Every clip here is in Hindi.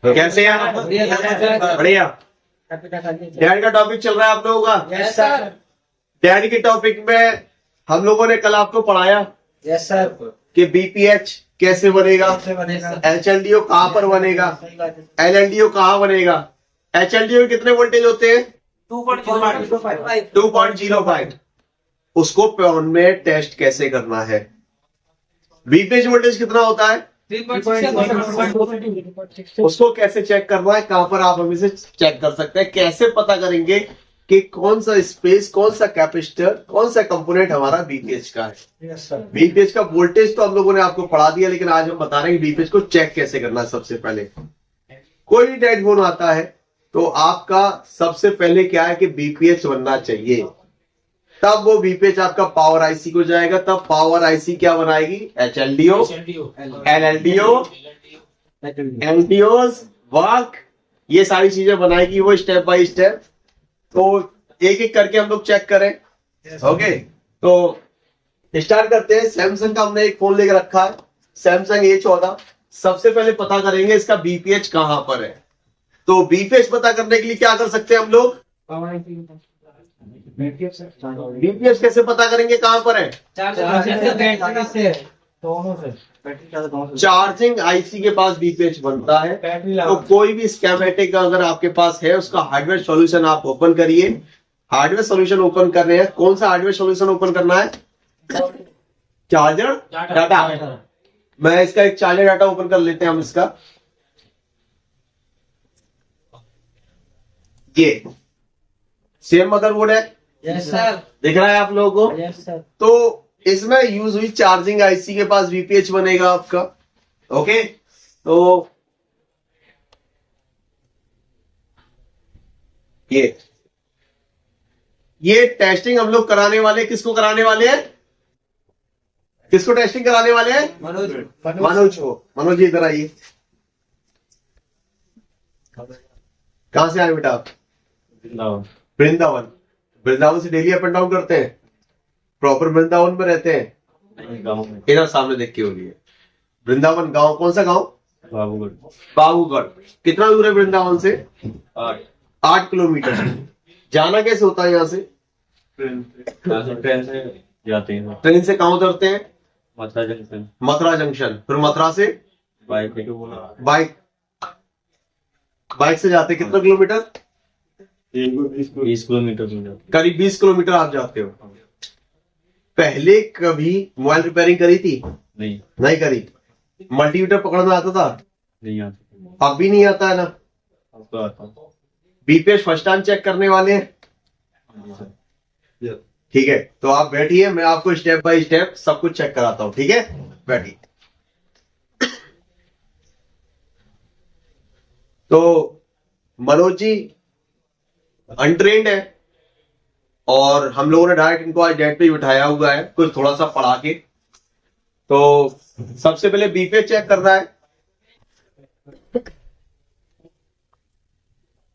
कैसे हैं आप? बढ़िया। डैड का टॉपिक चल रहा है आप लोगों का? Yes sir. डैड के टॉपिक में हम लोगों ने कल आपको पढ़ाया यस सर। कि बीपीएच कैसे बनेगा, कैसे बनेगा? एचएलडीओ कहाँ पर बनेगा, सही बात है। एलएलडीओ कहाँ बनेगा, एचएलडीओ में कितने वोल्टेज होते हैं? 2.05। 2.05। उसको पॉन में टेस्ट कैसे करना है? बीपीएच वोल्टेज कितना होता है? 3.6। उसको कैसे चेक करना है? कहां पर आप हमें से चेक कर सकते हैं? कैसे पता करेंगे कि कौन सा स्पेस, कौन सा कैपेसिटर, कौन सा कंपोनेंट हमारा बीपीएच का है? Yes sir. बीपीएच का वोल्टेज तो हम लोगों ने आपको पढ़ा दिया, लेकिन आज हम बता रहे हैं कि बीपीएच को चेक कैसे करना है। सबसे पहले कोई भी डेड फोन आता है तो आपका सबसे पहले क्या है कि बीपीएच बनना चाहिए, तब वो बीपीएच आपका पावर आईसी को जाएगा, तब पावर आईसी क्या बनाएगी? एचएलडीओ, एलएलडीओ, एलडीओस, वर्क, ये सारी चीजें बनाएगी वो स्टेप बाय स्टेप। तो एक एक करके हम लोग चेक करें। ओके, तो स्टार्ट करते हैं। सैमसंग का हमने एक फोन लेकर रखा है, सैमसंग A14। सबसे पहले पता करेंगे इसका बीपीएच कहां पर है। तो बीपीएच पता करने के लिए क्या कर सकते हैं हम लोग? बीपीएच कैसे पता करेंगे कहां पर है? चार्जिंग आईसी के पास बीपीएच बनता है। तो कोई भी स्कीमेटिक अगर आपके पास है, उसका हार्डवेयर सॉल्यूशन आप ओपन करिए। हार्डवेयर सॉल्यूशन ओपन कर रहे हैं, कौन सा हार्डवेयर सॉल्यूशन ओपन करना है? Charger data. मैं इसका एक चार्जर डाटा ओपन कर लेते हैं हम इसका। ये सेम मदरबोर्ड है, यस सर। दिख रहा है आप लोगों को? Yes sir. तो इसमें यूज हुई चार्जिंग आईसी के पास बीपीएच बनेगा आपका। ओके, तो ये टेस्टिंग हम लोग कराने वाले, किसको कराने वाले हैं? किसको टेस्टिंग कराने वाले हैं? मनोज। मनोज को। मनोज जी इधर आइए। कहां से आए बेटा आप? वृंदावन। वृंदावन से डेली अप एंड डाउन करते हैं? प्रॉपर वृंदावन में रहते हैं? इधर सामने देख के होगी। वृंदावन गांव कौन सा गांव? बाबूगढ़। बाबूगढ़। कितना दूर है वृंदावन से? 8 किलोमीटर। जाना कैसे होता है यहाँ से? ट्रेन से जाते हैं। ट्रेन से कहाँ उतरते हैं? मथुरा जंक्शन। मथुरा जंक्शन। फिर मथुरा से बाइक बाइक से जाते कितना किलोमीटर? 20 किलोमीटर में जाते। करीब 20 किलोमीटर आप जाते हो। पहले कभी मोबाइल रिपेयरिंग करी थी? नहीं करी। मल्टीमीटर पकड़ना आता था? नहीं आता। अब भी नहीं आता है ना? अब तो आता। बीपीएच फर्स्ट टाइम चेक करने वाले हैं? ठीक है, तो आप बैठिए, मैं आपको स्टेप बाय स्टेप सब कुछ चेक कराता हूं। ठीक है, बैठिए। तो मनोज जी अनट्रेंड है और हम लोगों ने डायरेक्ट इनको आज डेट पे ही बिठाया हुआ है, कुछ थोड़ा सा पढ़ा के। तो सबसे पहले बीपीएच चेक करना है।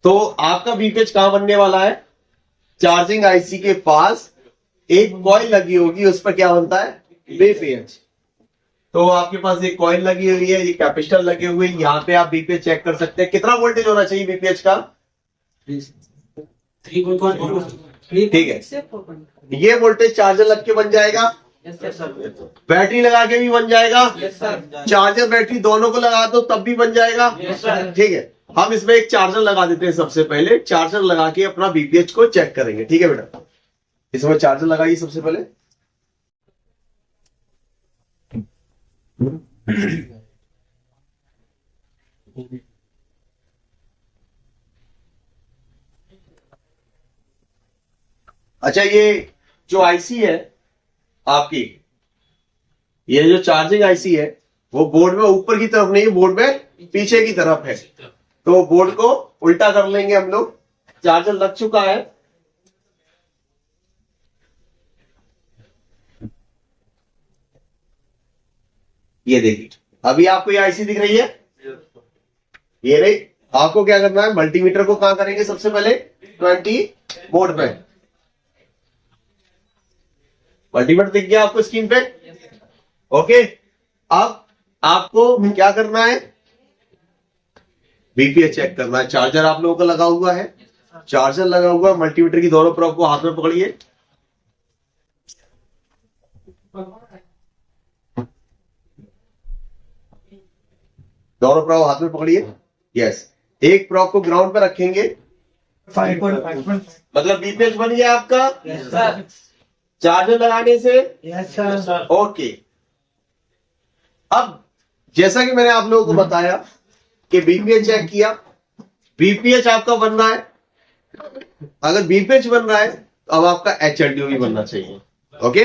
तो आपका बीपीएच कहां बनने वाला है? चार्जिंग आईसी के पास एक कॉइल लगी होगी, उस पर क्या बनता है? बीपीएच। तो आपके पास एक कॉइल लगी हुई है, ये कैपेसिटर लगे हुए हैं, यहाँ पे आप बीपीएच चेक कर सकते हैं। कितना वोल्टेज होना चाहिए बीपीएच का? ठीक है, ये वोल्टेज चार्जर लग के बन जाएगा, बैटरी लगा के भी बन जाएगा, चार्जर बैटरी दोनों को लगा दो तब भी बन जाएगा। ठीक है, हम इसमें एक चार्जर लगा देते हैं। सबसे पहले चार्जर लगा के अपना बीपीएच को चेक करेंगे। ठीक है बेटा, इसमें चार्जर लगाइए सबसे पहले। अच्छा, ये जो आईसी है आपकी, ये जो चार्जिंग आईसी है वो बोर्ड में ऊपर की तरफ नहीं, बोर्ड में पीछे की तरफ है। तो बोर्ड को उल्टा कर लेंगे हम लोग। चार्जर लग चुका है। ये देखिए, अभी आपको ये आईसी दिख रही है? ये रही। आपको क्या करना है? मल्टीमीटर को कहां करेंगे? सबसे पहले 20 बोर्ड पे। मल्टीमीटर दिख गया आपको स्क्रीन पे? ओके, अब आपको क्या करना है? बीपीएच चेक करना है। चार्जर आप लोगों का लगा हुआ है, चार्जर लगा हुआ है, मल्टीमीटर की दोनों प्रोब को हाथ में पकड़िए। दोनों प्रोब हाथ में पकड़िए। यस, एक प्रोब को ग्राउंड पे रखेंगे, 5.5. मतलब बीपीएच बन गया आपका Yes, sir. चार्जर लगाने से। Yes, sir. ओके, अब जैसा कि मैंने आप लोगों को बताया कि बीपीएच चेक किया, बीपीएच आपका बन रहा है। अगर बीपीएच बन रहा है तो अब आपका एचएलडीओ भी बनना चाहिए। ओके,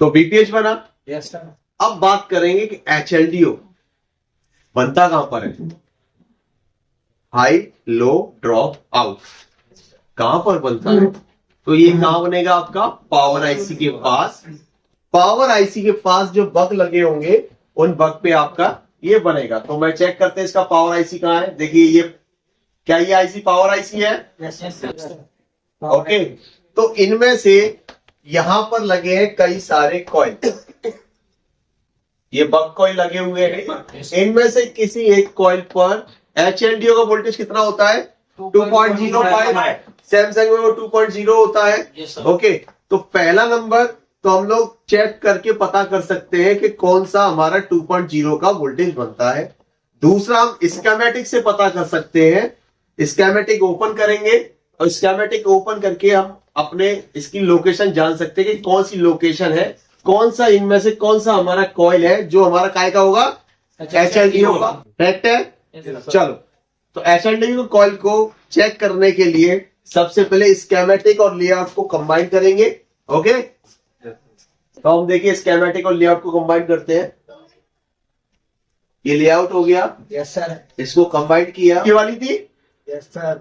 तो बीपीएच बना। Yes, sir. अब बात करेंगे कि एचएलडीओ बनता कहां पर है। हाई लो ड्रॉप आउट कहां पर बनता है, तो ये कहां बनेगा आपका पावर आईसी के पास। पावर आईसी के पास जो बग लगे होंगे उन बग पे आपका ये बनेगा। तो मैं चेक करते हैं इसका पावर आईसी कहां है। देखिए ये क्या, ये आईसी पावर आईसी है। Yes, sir. ओके, तो इनमें से यहां पर लगे हैं कई सारे कॉइल, ये बग कॉइल लगे हुए हैं। इनमें से किसी एक कॉइल पर एचएलडीओ का वोल्टेज कितना होता है, 2.05। सैमसंग में वो 2.0 होता है। Yes, sir. ओके, तो पहला नंबर तो हम लोग चेक करके पता कर सकते हैं कि कौन सा हमारा 2.0 का वोल्टेज बनता है। दूसरा हम स्कीमेटिक से पता कर सकते हैं। स्कीमेटिक ओपन करेंगे और स्कीमेटिक ओपन करके हम अपने इसकी लोकेशन जान सकते हैं कि कौन सी लोकेशन है, कौन सा इनमें से कौन सा हमारा कॉइल है जो हमारा काय का होगा, एचएलडीओ का। करेक्ट है। Yes, sir. चलो, तो एचएलडीओ कॉइल को चेक करने के लिए सबसे पहले स्कीमेटिक और लेआउट को कंबाइन करेंगे। ओके, तो हम देखिए स्कीमेटिक और लेआउट को कंबाइन करते हैं। ये लेआउट हो गया, Yes, sir. इसको कंबाइन किया। ये वाली थी, Yes, sir.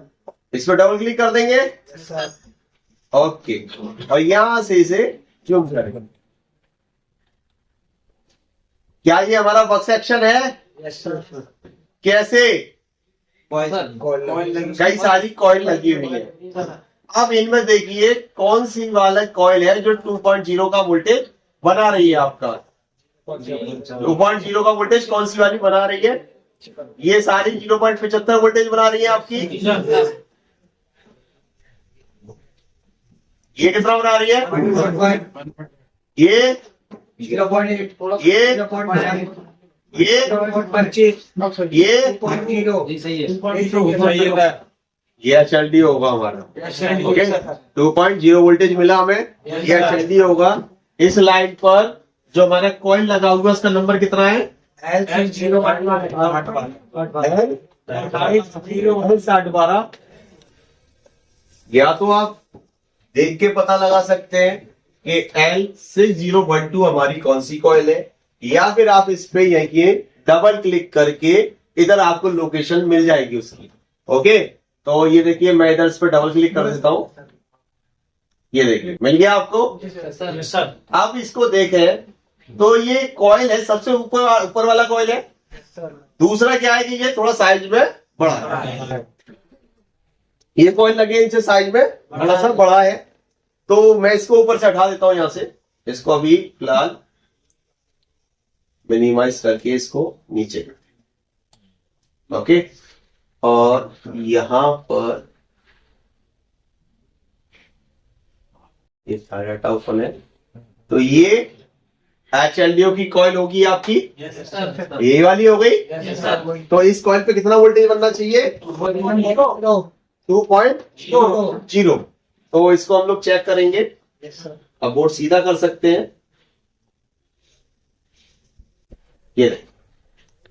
इसमें डबल क्लिक कर देंगे। Yes, sir. ओके, और यहां से इसे जूम करेंगे। क्या ये हमारा वर्क सेक्शन है? Yes, sir. कैसे, Coil. कई सारी कॉइल लगी हुई है। अब इनमें देखिए कौन सी वाला कॉइल है जो 2.0 का वोल्टेज बना रही है आपका। 2.0 का वोल्टेज कौन सी वाली बना रही है? ये सारी 0.75 वोल्टेज बना रही है आपकी। ये कितना बना रही है? 1.1. ये 0.8. ये 0.9. ये 0.25. ये 2.0. ये एचएलडी होगा हमारा। Yes, sir. ओके, 2.0 वोल्टेज मिला हमें, Yes, ये sir. एचएलडी होगा। इस लाइन पर जो हमारा कॉइल लगा हुआ है उसका नंबर कितना है? L0.12. या तो आप देख के पता लगा सकते हैं कि L6012 हमारी कौन सी कॉइल है, या फिर आप इस पे यही डबल क्लिक करके इधर आपको लोकेशन मिल जाएगी उसकी। ओके, तो ये देखिए मैं इधर इस पे डबल क्लिक कर देता हूं, ये देखिए मिल गया आपको। Yes, sir. आप इसको देखें तो ये कॉइल है, सबसे ऊपर ऊपर वाला कॉइल है। Yes, sir. दूसरा क्या है कि ये थोड़ा साइज में बड़ा है, ये कॉइल लगे इनसे साइज में बड़ा सा बड़ा है। तो मैं इसको ऊपर से हटा देता हूं यहां से, इसको अभी फिलहाल मिनिमाइज करके इसको नीचे कर। ओके, और यहां पर ये सारा ओपन है, तो ये एचएलडीओ की कॉइल होगी आपकी, Yes, sir. ये वाली हो गई। Yes, sir. तो इस कॉइल पे कितना वोल्टेज बनना चाहिए? 2.0। तो इसको हम लोग चेक करेंगे। Yes, sir. अब बोर्ड सीधा कर सकते हैं। ये देखिए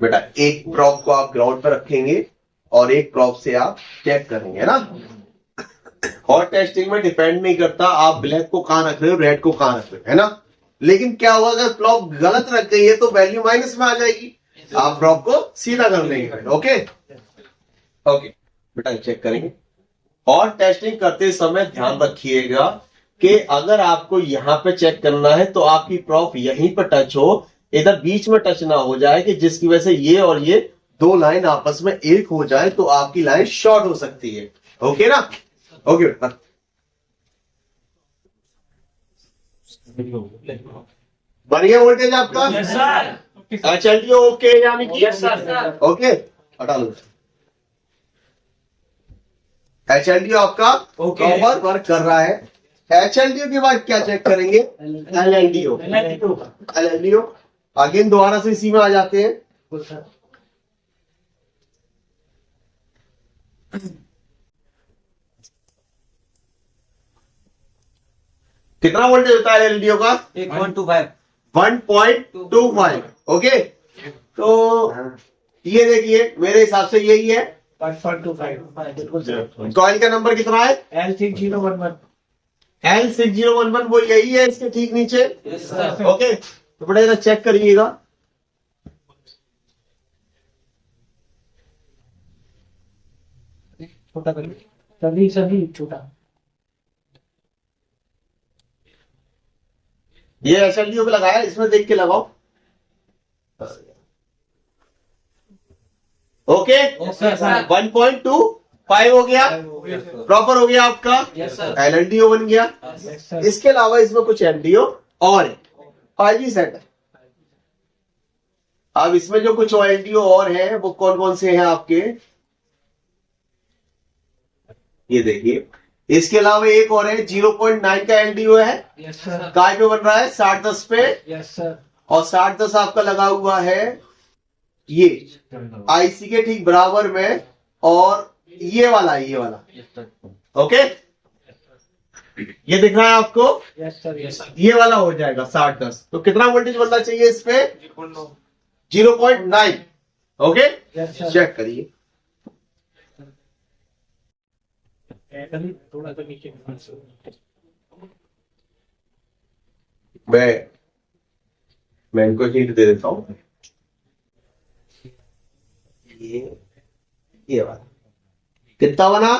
बेटा, एक प्रॉप को आप ग्राउंड पर रखेंगे और एक प्रॉप से आप चेक करेंगे, है ना। और टेस्टिंग में डिपेंड नहीं करता आप ब्लैक को कहां रख रहे हो, रेड को कहां रख रहे हो, है ना। लेकिन क्या होगा अगर प्रॉप गलत रख गई है तो वैल्यू माइनस में आ जाएगी। आप प्रॉप को सीधा कर देंगे। ओके ओके बेटा, चेक करेंगे। और टेस्टिंग करते समय ध्यान रखिएगा कि अगर आपको यहां पे चेक करना है तो आपकी प्रॉप यहीं पर टच हो, इधर बीच में टच ना हो जाए कि जिसकी वजह से ये और ये दो लाइन आपस में एक हो जाए तो आपकी लाइन शॉर्ट हो सकती है। ओके ना। ओके बेटा, बढ़िया वोल्टेज आपका। Yes, sir. HLDO ओके यानी कि Yes, sir. ओके, हटा लो। HLDO आपका Okay. प्रॉपर वर्क कर रहा है। HLDO के बाद क्या चेक करेंगे? LLDO। LLDO अगेन दोबारा से इसी में आ जाते हैं। कितना वोल्टेज होता है LLDO का? 1.25। ओके, तो ये देखिए मेरे हिसाब से यही है। 1.25 कॉइल का नंबर कितना है? L6011 L6011, वो यही है इसके ठीक नीचे। Yes, sir. ओके, तो बड़ा जरा चेक करिएगा। छोटा करिए, सभी छोटा। ये HLDO पे लगाया, इसमें देख के लगाओ। Okay, Yes, sir. 1.25 हो गया, प्रॉपर हो गया आपका। Yes, sir. LLDO बन गया। Yes, sir. इसके अलावा इसमें कुछ LDO और है, 5G सेट है। अब इसमें जो कुछ LDO और है वो कौन कौन से हैं आपके, ये देखिए। इसके अलावा एक और है 0.9 का LDO है। Yes, sir. काय पे बन रहा है? 6010 पे। Yes, sir. और 6010 आपका लगा हुआ है ये IC के ठीक बराबर में, और ये वाला ओके, ये दिख रहा है आपको? Yes, sir. Yes, sir. ये वाला हो जाएगा 6010। तो कितना वोल्टेज बनना चाहिए इस पे? 0.9। Okay, Yes, sir. चेक करिए। थोड़ा सा नीचे। मैं इनको हिंट दे देता हूं। ये वाला कितना बना?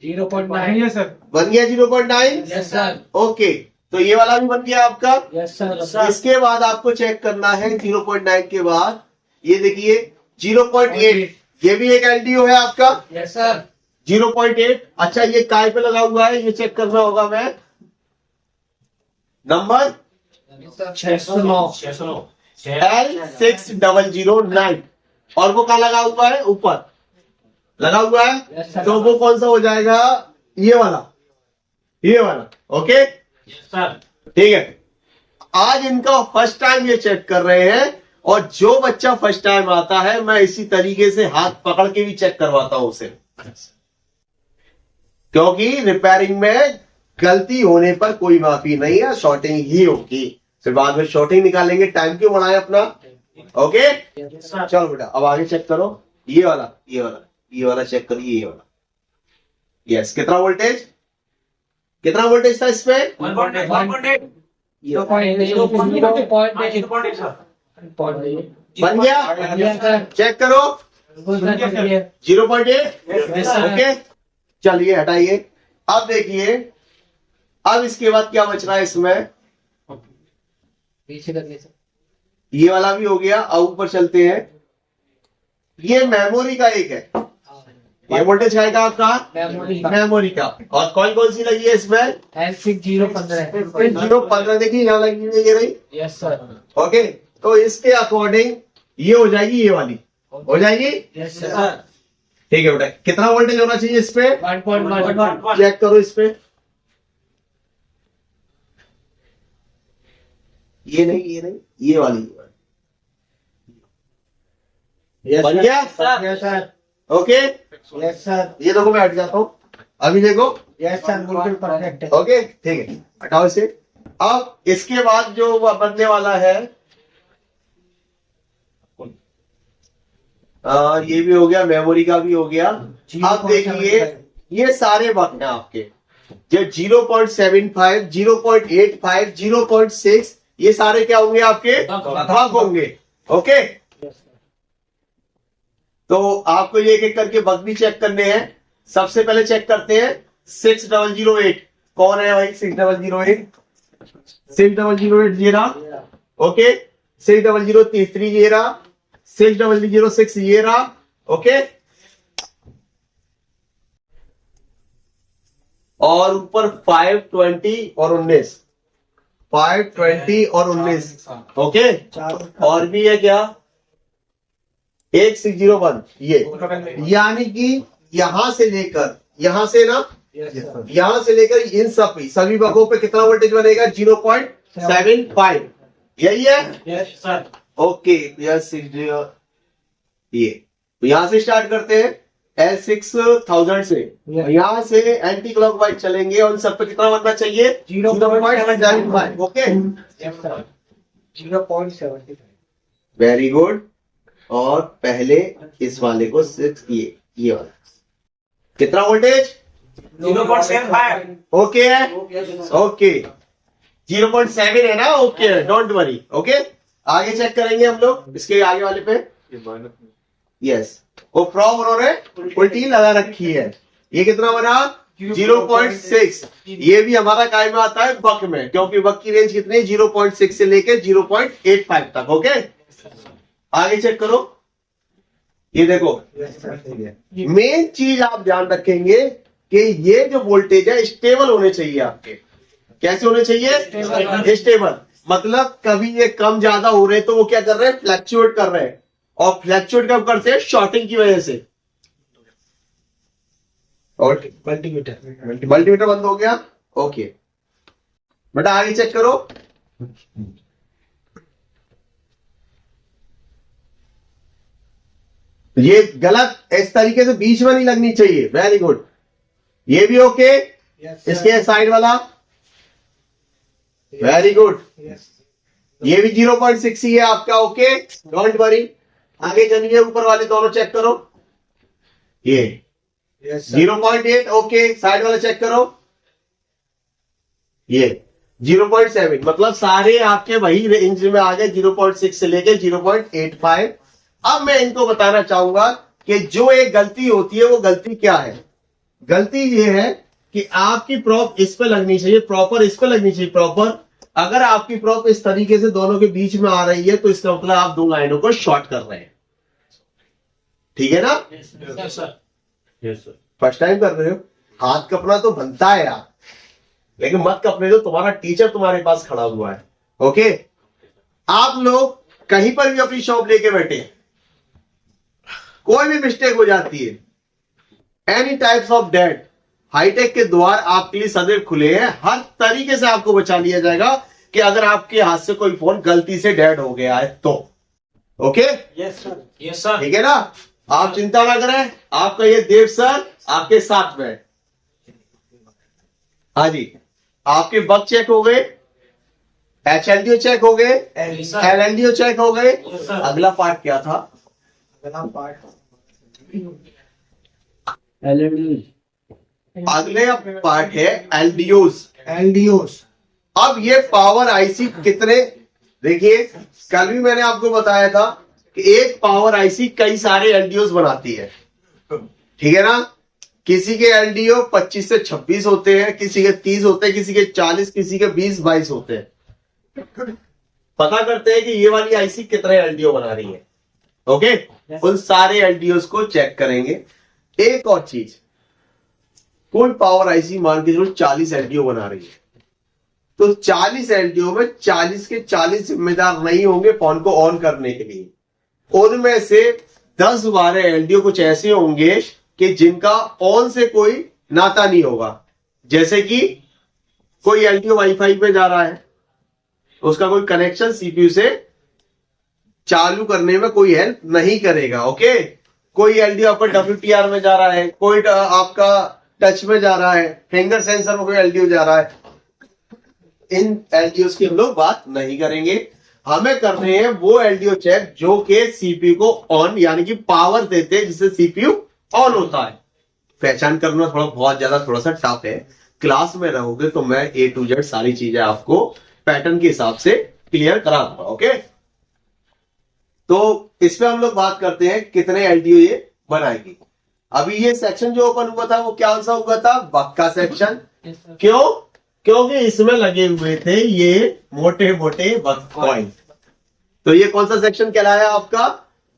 0.9 है सर। बन गया 0.9। Yes, sir. ओके, तो ये वाला भी बन गया आपका। Yes, sir. इसके बाद आपको चेक करना है 0.9 के बाद, ये देखिए 0.8, ये भी एक LDO है आपका। Yes, sir. 0.8। अच्छा, ये काय पे लगा हुआ है, ये चेक करना होगा। मैं नंबर 609 L6009, और वो कहाँ लगा हुआ है? ऊपर लगा हुआ है। Yes, sir. तो वो कौन सा हो जाएगा? ये वाला। Okay, Yes, sir. ठीक है। आज इनका फर्स्ट टाइम ये चेक कर रहे हैं, और जो बच्चा फर्स्ट टाइम आता है मैं इसी तरीके से हाथ पकड़ के भी चेक करवाता हूं उसे, क्योंकि रिपेयरिंग में गलती होने पर कोई माफी नहीं है, शॉर्टिंग ही होगी। फिर बाद में शॉर्टिंग निकालेंगे, टाइम क्यों बढ़ाएं अपना। Okay, Yes, sir. चलो बेटा अब आगे चेक करो। ये वाला चेक करिए, ये वाला। यस, कितना वोल्टेज था इसमें? 1.8 बन गया? Yes, sir. चेक करो। 0.8। Yes, sir. ओके, चलिए हटाइए। अब देखिए, अब इसके बाद क्या बच रहा है इसमें? पीछे करके सर। ये वाला भी हो गया। अब ऊपर चलते हैं। ये मेमोरी का एक है, ये वोल्टेज है आपका मेमोरी का। और कौन सी लगी है इसमें? L6015 0.15 देखिए, यहाँ लगी हुई है, ये रही। Yes, sir. ओके, तो इसके अकॉर्डिंग ये हो जाएगी, ये वाली हो जाएगी। Yes, sir. ठीक है बेटा, कितना वोल्टेज होना चाहिए इस पे? 1.1 चेक करो इस पे। ये नहीं, ये वाली। Yes, बन sir. गया? Yes, sir. Okay, Yes, sir. ये देखो मैं हट जाता हूँ। अभी देखो। Yes, sir. बिल्कुल परफेक्ट है। ओके, ठीक है, हटाओ इसे। अब इसके बाद जो बनने वाला है, ये भी हो गया, मेमोरी का भी हो गया। अब देखिए, ये सारे बग हैं आपके, जो 0.75, 0.85, 0.6, ये सारे क्या होंगे आपके? बग होंगे। ओके, तो आपको ये एक एक करके बग भी चेक करने हैं। सबसे पहले चेक करते हैं 6008। कौन है भाई 6008? 6008 ये रहा। ओके, 6003 ये रहा। 6006 ये रहा। ओके, और ऊपर 520 और 19। 5, 20 और 19। ओके, और भी है क्या 1601 ये, यानी कि यहां से लेकर यहां से ना यहां से लेकर इन सभी भागों पे कितना वोल्टेज बनेगा 0.75। यही है। Yes sir. ओके, यस ये तो यहां से स्टार्ट करते हैं S6000 से। यहां से एंटी क्लॉकवाइज चलेंगे और इन सब पे कितना बनना चाहिए 0.75। ओके, 0.75। Very good. और पहले इस वाले को 6 ये वाला कितना वोल्टेज 0.75। ओके है। ओके 0.7 है ना। Okay, don't worry. ओके, आगे चेक करेंगे हम लोग इसके आगे वाले पे। यस, वो प्रॉब उन्होंने उल्टी लगा रखी है। ये कितना बना 0.6। ये भी हमारा काय में आता है बक में, क्योंकि बक की रेंज कितनी है 0.6 से लेके 0.85 तक। ओके, आगे चेक करो। ये देखो, मेन चीज आप ध्यान रखेंगे कि ये जो वोल्टेज है स्टेबल होने चाहिए आपके। कैसे होने चाहिए स्टेबल, मतलब कभी ये कम ज्यादा हो रहे तो वो क्या कर रहे हैं फ्लैक्चुएट कर रहे हैं। और फ्लैक्चुएट कब करते हैं शॉर्टिंग की वजह से। और मल्टीमीटर बंद हो गया। ओके बेटा, आगे चेक करो। ये गलत इस तरीके से बीच में नहीं लगनी चाहिए। वेरी गुड, ये भी ओके। इसके साइड वाला वेरी गुड। ये भी 0.6 ही है आपका। Okay, don't worry. आगे चलिए, ऊपर वाले दोनों चेक करो। ये 0.8। ओके, साइड वाला चेक करो। ये 0.7, मतलब सारे आपके वही रेंज में आ गए 0.6 से लेके 0.85। अब मैं इनको बताना चाहूंगा कि जो एक गलती होती है वो गलती क्या है। गलती ये है कि आपकी प्रॉप इस पे लगनी चाहिए, प्रॉपर इस पे लगनी चाहिए प्रॉपर। अगर आपकी प्रॉप इस तरीके से दोनों के बीच में आ रही है तो इसका मतलब आप दो लाइनों को शॉर्ट कर रहे हैं। ठीक है ना। Yes sir. फर्स्ट टाइम कर रहे हो, हाथ कपना तो बनता है यार, लेकिन मत कपने दो, तुम्हारा टीचर तुम्हारे पास खड़ा हुआ है। ओके, आप लोग कहीं पर भी अपनी शॉप लेके बैठे, कोई भी मिस्टेक हो जाती है, any types of date, hitech के द्वार आपके लिए सदैव खुले हैं। हर तरीके से आपको बचा लिया जाएगा कि अगर आपके हाथ से कोई फोन गलती से डेड हो गया है तो। Okay, yes sir. ठीक है ना। आप चिंता ना करें, आपका ये देव सर आपके साथ में। हाँ जी, आपके बग चेक हो गए, HLDO चेक हो गए, LNDO चेक हो गए। अगला पार्ट क्या था अगले पार्ट है LDOs। अब ये पावर आईसी कितने, देखिए कल भी मैंने आपको बताया था कि एक पावर आईसी कई सारे LDOs बनाती है। ठीक है ना। किसी के LDO 25 से 26 होते हैं, किसी के 30 होते हैं, किसी के 40, किसी के 20-22 होते हैं। पता करते हैं कि ये वाली आईसी कितने LDO बना रही है। ओके, उन सारे LDOs को चेक करेंगे। एक और चीज, कोई पावर आईसी मान के चलो 40 LDO बना रही है, तो 40 LDO में 40 के 40 जिम्मेदार नहीं होंगे फोन को ऑन करने के लिए। उनमें से 10-12 LDO कुछ ऐसे होंगे कि जिनका ऑन से कोई नाता नहीं होगा। जैसे कि कोई LDO वाईफाई पे जा रहा है, उसका कोई कनेक्शन CPU से चालू करने में कोई हेल्प नहीं करेगा। ओके, कोई LDO आपका WTR में जा रहा है, कोई आपका टच में जा रहा है, फिंगर सेंसर में कोई LDO जा रहा है, इन LDOs की हम लोग बात नहीं करेंगे। हमें कर रहे हैं वो LDO चेक जो कि CPU को ऑन यानी कि पावर देते हैं, जिससे CPU ऑन होता है। पहचान करना थोड़ा सा टफ है। क्लास में रहोगे तो मैं A to Z सारी चीजें आपको पैटर्न के हिसाब से क्लियर करा दूंगा। ओके, तो इस पे हम लोग बात करते हैं कितने LDO ये बनाएगी। अभी ये सेक्शन जो ओपन हुआ था वो क्या सा हुआ था, बग का सेक्शन। क्यों? क्योंकि इसमें लगे हुए थे ये मोटे मोटे बग कॉइन। तो ये कौन सा सेक्शन कहलाया आपका,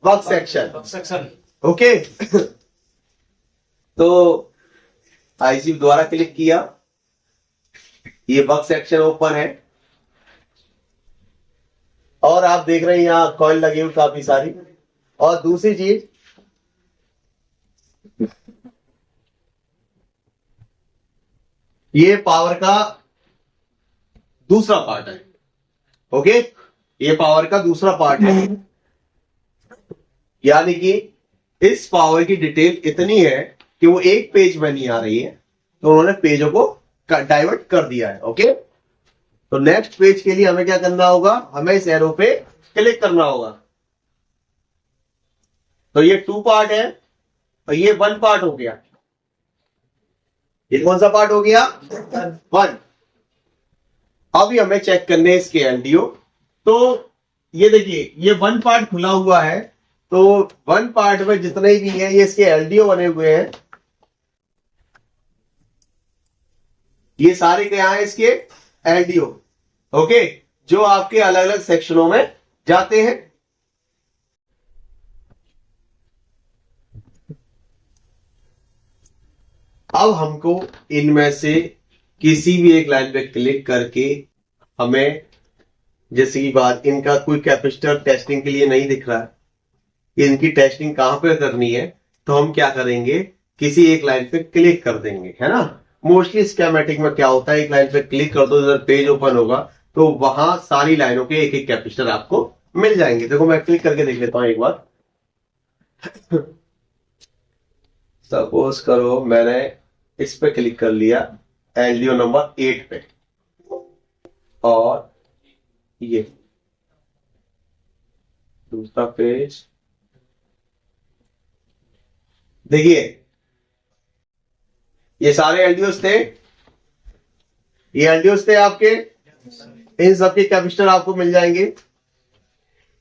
बग सेक्शन। ओके, तो आईसी द्वारा क्लिक किया, ये बग सेक्शन ओपन है। और आप देख रहे हैं यहाँ कॉइल लगी हुई काफी सारी। और दूसरी चीज, ये पावर का दूसरा पार्ट है। ओके, ये पावर का दूसरा पार्ट है, यानी कि इस पावर की डिटेल इतनी है कि वो एक पेज में नहीं आ रही है, तो उन्होंने पेजों को डाइवर्ट कर दिया है। ओके, तो नेक्स्ट पेज के लिए हमें क्या करना होगा, हमें इस एरो पे क्लिक करना होगा। तो ये 2 पार्ट है और ये 1 पार्ट हो गया। ये कौन सा पार्ट हो गया, 1। अभी हमें चेक करने हैं इसके एलडीओ। तो ये देखिए, ये 1 पार्ट खुला हुआ है, तो 1 पार्ट में जितने भी हैं ये इसके एलडीओ बने हुए हैं। ये सारे क्या हैं, इसके एलडीओ। ओके, जो आपके अलग अलग सेक्शनों में जाते हैं। अब हमको इनमें से किसी भी एक लाइन पे क्लिक करके हमें, जैसे की बात, इनका कोई कैपेसिटर टेस्टिंग के लिए नहीं दिख रहा है, इनकी टेस्टिंग कहां पे करनी है, तो हम क्या करेंगे, किसी एक लाइन पे क्लिक कर देंगे, है ना। मोस्टली स्कीमेटिक में क्या होता है, एक लाइन पे क्लिक कर दो, जब पेज ओपन होगा तो वहां सारी लाइनों के एक एक कैपेसिटर आपको मिल जाएंगे। देखो मैं क्लिक करके देख लेता हूं एक बार। सपोज करो मैंने इस पे क्लिक कर लिया, एलडीओ नंबर 8 पे, और ये दूसरा पेज देखिए, ये सारे एलडीओस थे, ये एलडीओस थे आपके, इन सबके कैपेसिटर आपको मिल जाएंगे,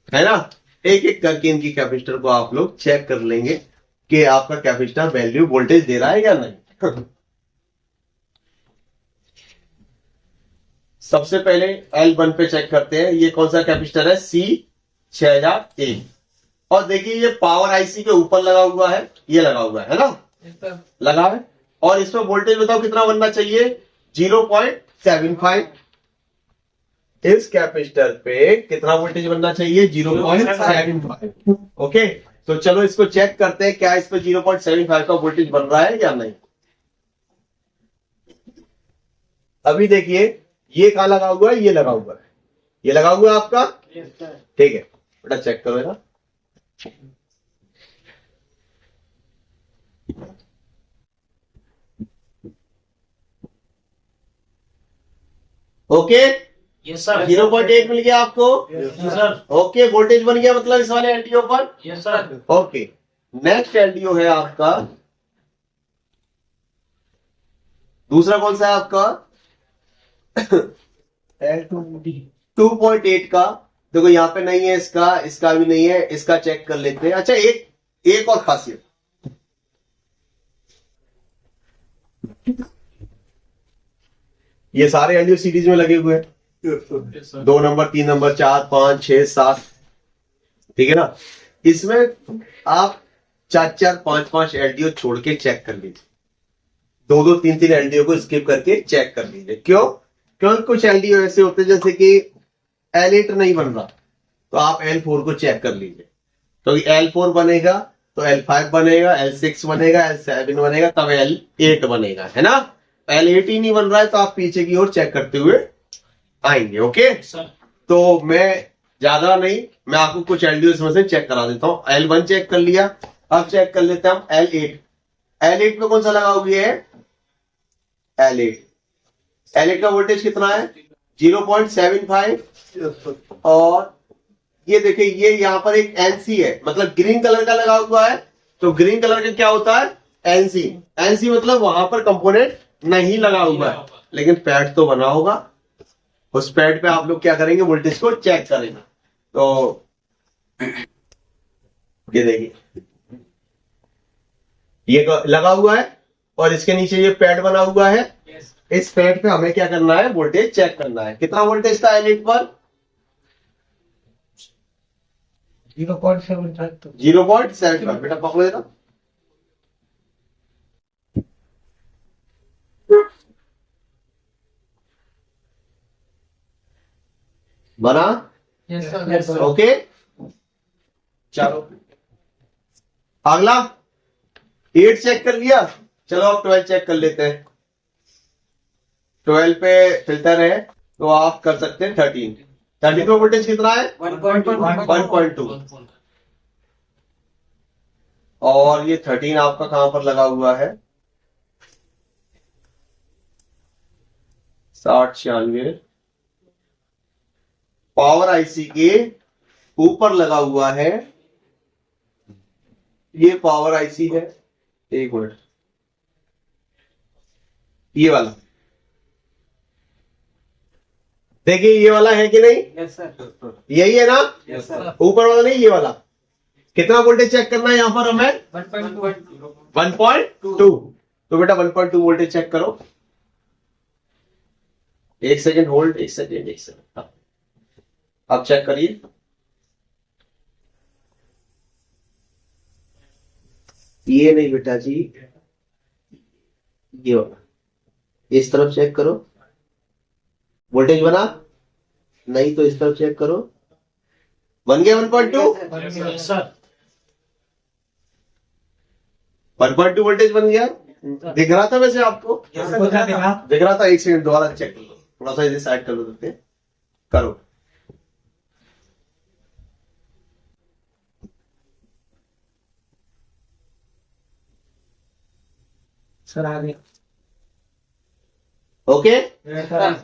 है ना। एक एक करके इनकी कैपेसिटर को आप लोग चेक कर लेंगे कि आपका कैपेसिटर वैल्यू वोल्टेज दे रहा है या नहीं। सबसे पहले L1 पे चेक करते हैं, ये कौन सा कैपेसिटर है, C6001। और देखिए ये पावर आईसी के ऊपर लगा हुआ है, ये लगा हुआ है ना, लगा है। और इसमें वोल्टेज बताओ कितना बनना चाहिए, 0.75। इस कैपेसिटर पे कितना वोल्टेज बनना चाहिए, 0.75। ओके, तो चलो इसको चेक करते हैं, क्या इस पे 0.75 का वोल्टेज बन रहा है या नहीं। अभी देखिए, ये कहां लगा हुआ है, ये लगा हुआ है, ये लगा हुआ है आपका, ठीक है बेटा, चेक करो ना। Okay, yes sir. 0.8 मिल गया आपको। Yes sir. ओके, वोल्टेज बन गया मतलब इस वाले एलडीओ पर। Yes sir. Okay, next LDO है आपका दूसरा, कौन सा है आपका, 2.8 का। देखो यहाँ पे नहीं है, इसका इसका भी नहीं है, इसका चेक कर लेते हैं। अच्छा, एक और खासियत, ये सारे एलडीओ सीरीज में लगे हुए हैं, 2 नंबर, 3 नंबर, 4, 5, 6, 7, ठीक है ना। इसमें आप 4-4, 5-5 एलडीओ छोड़ के चेक कर लीजिए, 2-2, 3-3 एलडीओ को स्किप करके चेक कर लीजिए। क्यों, क्योंकि कुछ एलडीओ ऐसे होते हैं जैसे कि L8 नहीं बन रहा, तो आप L4 को चेक कर लीजिए। तो L4 बनेगा तो L5 बनेगा, L6 बनेगा, L7 बनेगा, तब L8 बनेगा, है ना। L8 ही नहीं बन रहा है तो आप पीछे की ओर चेक करते हुए आएंगे। Okay sir. तो मैं ज्यादा नहीं, मैं आपको कुछ एलडीओ में से चेक करा देता हूं। L1 चेक कर लिया, अब चेक कर लेते हैं हम L8। L8 पे कौन सा लगा हुआ है, L8 का वोल्टेज कितना है, 0.75। और ये देखिए, ये यहां पर एक एनसी है, मतलब ग्रीन कलर का लगा हुआ है। तो ग्रीन कलर का क्या होता है, एनसी। एनसी मतलब वहां पर कंपोनेंट नहीं लगा हुआ है, लेकिन पैड तो बना होगा। उस पैड पे आप लोग क्या करेंगे, वोल्टेज को चेक करेंगे। तो ये देखिए, ये लगा हुआ है और इसके नीचे ये पैड बना हुआ है। इस पैड पे हमें क्या करना है, वोल्टेज चेक करना है। कितना वोल्टेज था L8 पर, 0.75। बेटा पकड़ो देना, बना Yes, sir. ओके, चलो अगला 8 चेक कर लिया, चलो अब 12 चेक कर लेते हैं। 12 पे फिल्टर है तो आप कर सकते हैं 13। 13 पे वोल्टेज कितना है? 1.2। और ये 13 आपका कहां पर लगा हुआ है? 6096 पावर आईसी के ऊपर लगा हुआ है। ये पावर आईसी है, एक मिनट, ये वाला देखिए, ये वाला है कि नहीं? Yes, sir. यही है ना? Yes, sir. ऊपर वाला नहीं, ये वाला। कितना वोल्टेज चेक करना है यहां पर हमें? 1.2। तो बेटा 1.2 वोल्टेज चेक करो। एक सेकेंड होल्ड, एक सेकेंड। अब चेक करिए। ये नहीं बेटा जी, ये वाला, इस तरफ चेक करो, वोल्टेज बना? नहीं तो इस तरफ चेक करो, बन गया 1.2। Yes, sir. 1.2 वोल्टेज बन गया। दिख रहा था वैसे आपको? दिख रहा था। एक सेकंड दोबारा चेक कर लो, थोड़ा सा इसे साइड कर लो, देते करो। सर आ गया। Okay, Yes, sir.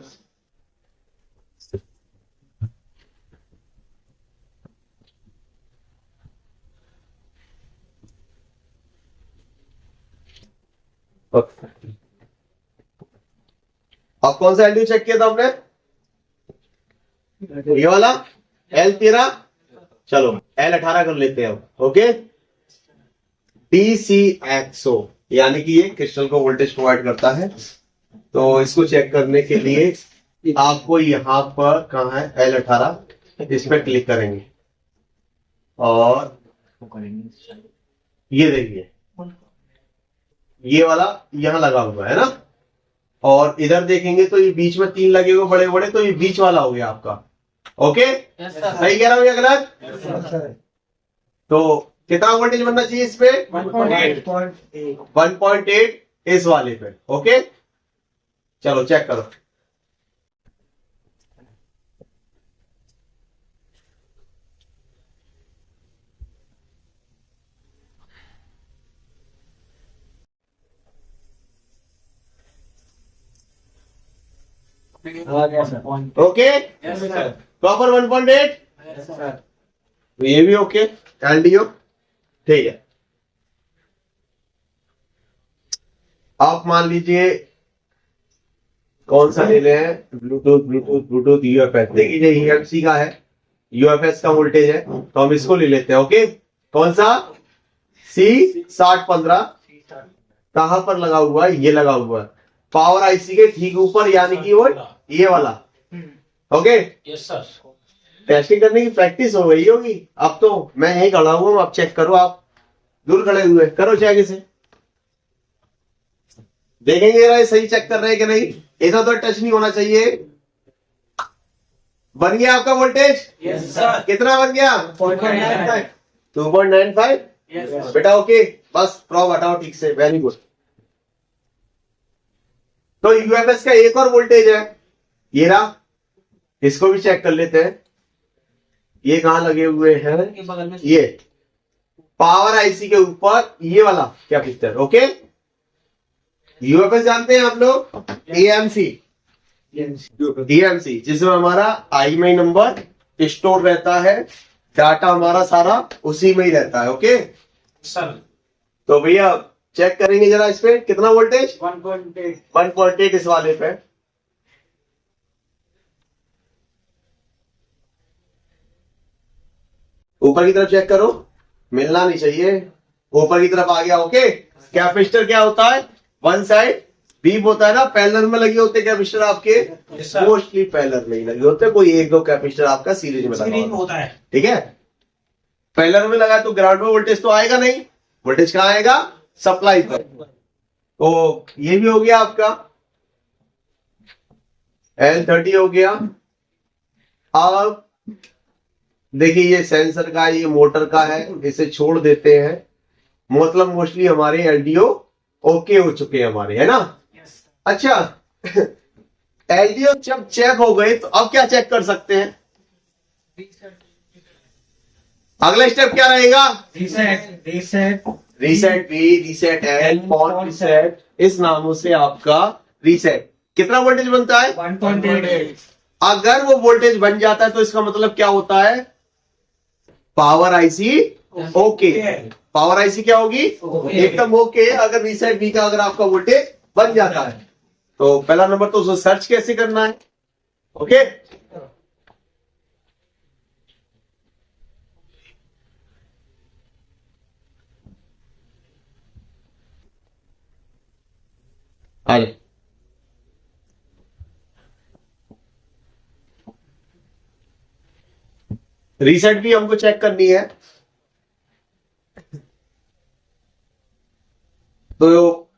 अब कौन सा एलडीयू चेक किया था आपने? ये वाला L13। चलो L18 कर लेते हैं अब। ओके, DCXO यानी कि ये क्रिस्टल को वोल्टेज प्रोवाइड करता है। तो इसको चेक करने के लिए आपको यहां पर कहां है L18, इस पर क्लिक करेंगे और ये देखिए, ये वाला यहां लगा हुआ है ना, और इधर देखेंगे तो ये बीच में 3 लगे हुए बड़े बड़े, तो ये बीच वाला हो गया आपका। Okay, Yes, sir. सही कह रहा हूं या गलत? Yes, sir. तो कितना वोल्टेज बनना चाहिए इस पे? 1.8 इस वाले पे। ओके, चलो चेक करो। आ गया sir. Okay, Yes, sir. Proper 1.8। Yes, sir. तो ये भी ओके, एलडीओ ठीक है। आप मान लीजिए कौन सा ले लें? Bluetooth UFS. देखिए ईएमसी का है, यूएफएस का वोल्टेज है, तो हम इसको ले लेते हैं। ओके, कौन सा? C6015 कहां पर लगा हुआ है? ये लगा हुआ है पावर आईसी के ठीक ऊपर, यानी कि वो ये वाला। Okay, Yes, sir. टेस्टिंग करने की प्रैक्टिस हो गई होगी। अब तो मैं यही खड़ा हुआ हूं, आप चेक करो, आप दूर खड़े हुए करो चेक इसे, देखेंगे जरा ये सही चेक कर रहे हैं कि नहीं। ऐसा तो टच नहीं होना चाहिए। बन गया आपका वोल्टेज? Yes, sir. कितना बन गया? 2.95. 2.95। Yes, sir. बेटा ओके, बस प्रॉब हटाओ ठीक से, वेरी गुड। तो यूएफएस का एक और वोल्टेज है, ये रहा, इसको भी चेक कर लेते हैं। ये कहां लगे हुए हैं? के बगल में ये पावर आईसी के ऊपर, ये वाला कैपेसिटर। ओके, यूएफएस जानते हैं आप लोग? एएमसी, डीएमसी, जिसमें हमारा आईएमआई नंबर स्टोर रहता है, डाटा हमारा सारा उसी में ही रहता है। Okay, sir. तो भैया चेक करेंगे जरा इस पे कितना वोल्टेज? 1.8. 1.8 इस वाले पे। ऊपर की तरफ चेक करो, मिलना नहीं चाहिए, ऊपर की तरफ आ गया। ओके, कैपेसिटर क्या होता है? वन साइड बीम होता है ना, पैरेलल में लगे होते हैं कैपेसिटर आपके, Yes, sir. मोस्टली पैरेलल में ही लगे होते हैं, कोई एक दो कैपेसिटर आपका सीरीज में लगा Screen में होता है। होता है। ठीक है, पैरेलल में लगा तो ग्राउंड में वोल्टेज तो आएगा नहीं, वोल्टेज कहां आएगा? सप्लाई पर। तो ये भी हो गया आपका L30 हो गया। अब देखिए ये सेंसर का है, ये मोटर का है, इसे छोड़ देते हैं, मतलब मोस्टली हमारे एलडीओ ओके हो चुके हैं हमारे, है ना। अच्छा एलडीओ जब चेक हो गए तो अब क्या चेक कर सकते हैं? अगला स्टेप क्या रहेगा? Reset reset B, reset L, pawn reset, इस नामों से आपका रीसेट। कितना वोल्टेज बनता है? 1.8 अगर वो वोल्टेज बन जाता है तो इसका मतलब क्या होता है? Power IC okay. Power IC क्या होगी? एकदम ओके। अगर रीसेट बी का अगर आपका वोल्टेज बन जाता है तो पहला नंबर तो उसको सर्च कैसे करना है, ओके। आइए रीसेट भी हमको चेक करनी है, तो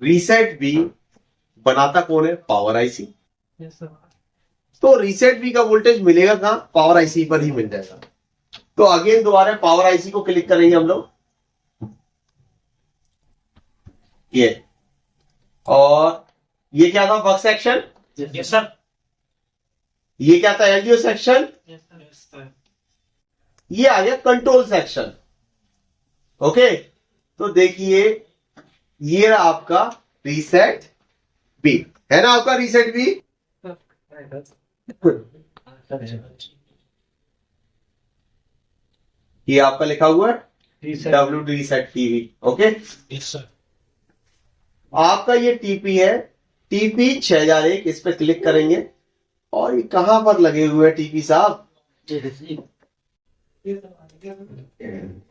रीसेट भी बनाता कौन है? Power IC. तो रीसेट बी का वोल्टेज मिलेगा कहां? पावर आईसी पर ही मिल जाएगा। तो अगेन दोबारा पावर आईसी को क्लिक करेंगे हम लोग, ये, और ये क्या था? बक सेक्शन। यस सर ये क्या था? LDO section. ये आ गया कंट्रोल सेक्शन, ओके। तो देखिए ये रहा आपका रीसेट बी, है ना आपका रीसेट बी। ये आपका लिखा हुआ है W reset TV, okay. Yes sir आपका ये टीपी है, टीपी 6001, इस पे क्लिक करेंगे और ये कहां पर लगे हुए हैं टीपी साहब?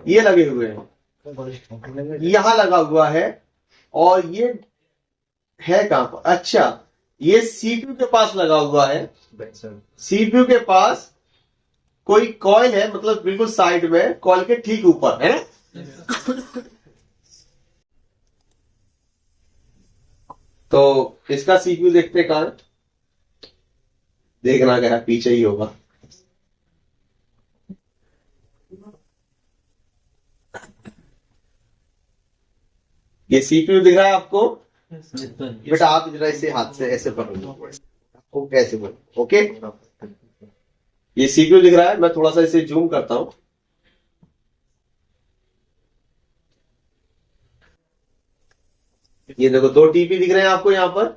ये लगे हुए हैं, यहां लगा हुआ है। और ये है कहां पर? अच्छा ये सीपीयू के पास लगा हुआ है। सीपीयू के पास कोई कॉइल है, मतलब बिल्कुल साइड में, कॉइल के ठीक ऊपर है। तो इसका सीपीयू देखते कहां है? देखना क्या है, पीछे ही होगा। ये सीपीयू दिख रहा है आपको? बेटा आप जरा इसे हाथ से ऐसे पकड़ो, आपको कैसे बोलो, ओके। ये सीपीयू दिख रहा है, मैं थोड़ा सा इसे जूम करता हूं। ये देखो 2 टीपी दिख रहे हैं आपको यहां पर।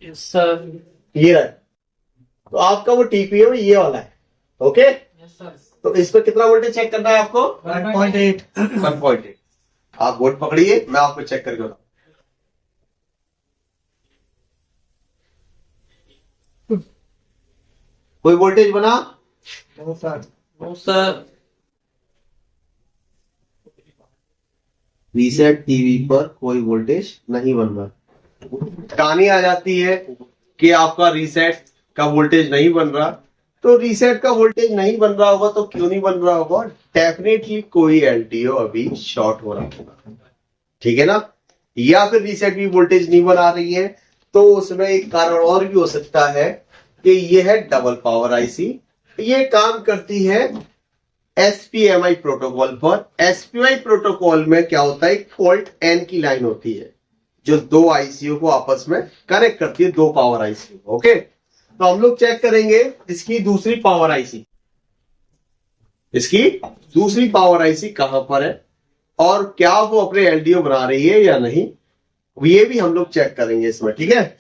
यस सर ये रहा, तो आपका वो टीपी है वो ये वाला है, ओके। यस सर तो इस पर कितना वोल्टेज चेक करना है आपको? 1.8 1.8। आप बोर्ड पकड़िए, मैं आपको चेक करके बताऊं। कोई वोल्टेज बना? नो सर रीसेट टीवी पर कोई वोल्टेज नहीं बन रहा। कहानी आ जाती है कि आपका रीसेट का वोल्टेज नहीं बन रहा। तो रीसेट का वोल्टेज नहीं बन रहा होगा तो क्यों नहीं बन रहा होगा? डेफिनेटली कोई एलटीओ अभी शॉर्ट हो रहा होगा, ठीक है ना। या फिर रीसेट भी वोल्टेज नहीं बना रही है, तो उसमें एक कारण और भी हो सकता है कि ये है डबल पावर आईसी। ये काम करती है एसपीएमआई प्रोटोकॉल पर। एसपीआई प्रोटोकॉल में क्या होता है? फॉल्ट एन की लाइन होती है जो 2 आईसीओ को आपस में कनेक्ट करती है, 2 पावर आईसीओ, ओके। तो हम लोग चेक करेंगे इसकी दूसरी पावर आईसी, इसकी दूसरी पावर आईसी कहां पर है और क्या वो अपने एलडीओ बना रही है या नहीं, ये भी हम लोग चेक करेंगे इसमें, ठीक है।